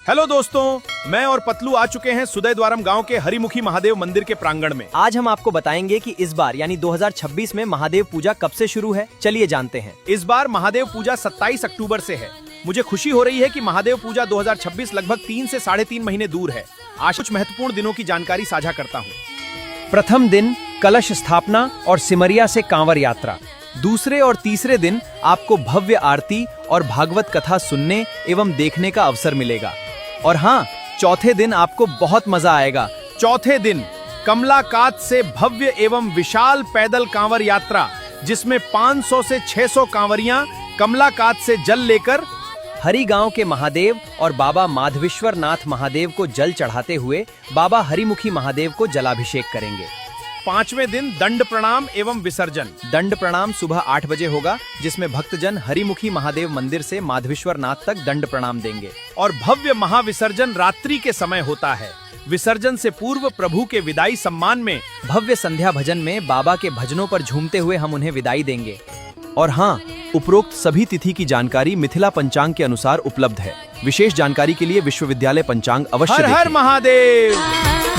Hello दोस्तों, मैं और पतलू आ चुके हैं सुदय द्वारम गांव के हरिमुखी महादेव मंदिर के प्रांगण में। आज हम आपको बताएंगे कि इस बार यानी 2026 में महादेव पूजा कब से शुरू है। चलिए जानते हैं। इस बार महादेव पूजा 27 अक्टूबर से है। मुझे खुशी हो रही है कि महादेव पूजा 2026 लगभग 3 से 3.5 महीने दूर है। आज कुछ महत्वपूर्ण दिनों की जानकारी साझा करता हूँ। प्रथम दिन कलश स्थापना और सिमरिया से कांवर यात्रा। दूसरे और तीसरे दिन आपको भव्य आरती और भागवत कथा सुनने एवं देखने का अवसर मिलेगा। और हाँ, चौथे दिन आपको बहुत मजा आएगा। चौथे दिन कमलाकात से भव्य एवं विशाल पैदल कांवर यात्रा, जिसमें 500 से 600 कांवरियां कमलाकात से जल लेकर हरि गांव के महादेव और बाबा माधवेश्वर नाथ महादेव को जल चढ़ाते हुए बाबा हरिमुखी महादेव को जलाभिषेक करेंगे। 5वें दिन दंड प्रणाम एवं विसर्जन। दंड प्रणाम सुबह 8 बजे होगा, जिसमें भक्तजन हरिमुखी महादेव मंदिर से माधवेश्वर नाथ तक दंड प्रणाम देंगे। और भव्य महाविसर्जन रात्रि के समय होता है। विसर्जन से पूर्व प्रभु के विदाई सम्मान में भव्य संध्या भजन में बाबा के भजनों पर झूमते हुए हम उन्हें विदाई देंगे। और हाँ, उपरोक्त सभी तिथि की जानकारी मिथिला पंचांग के अनुसार उपलब्ध है। विशेष जानकारी के लिए विश्वविद्यालय पंचांग अवश्य हर हर देखें। महादेव।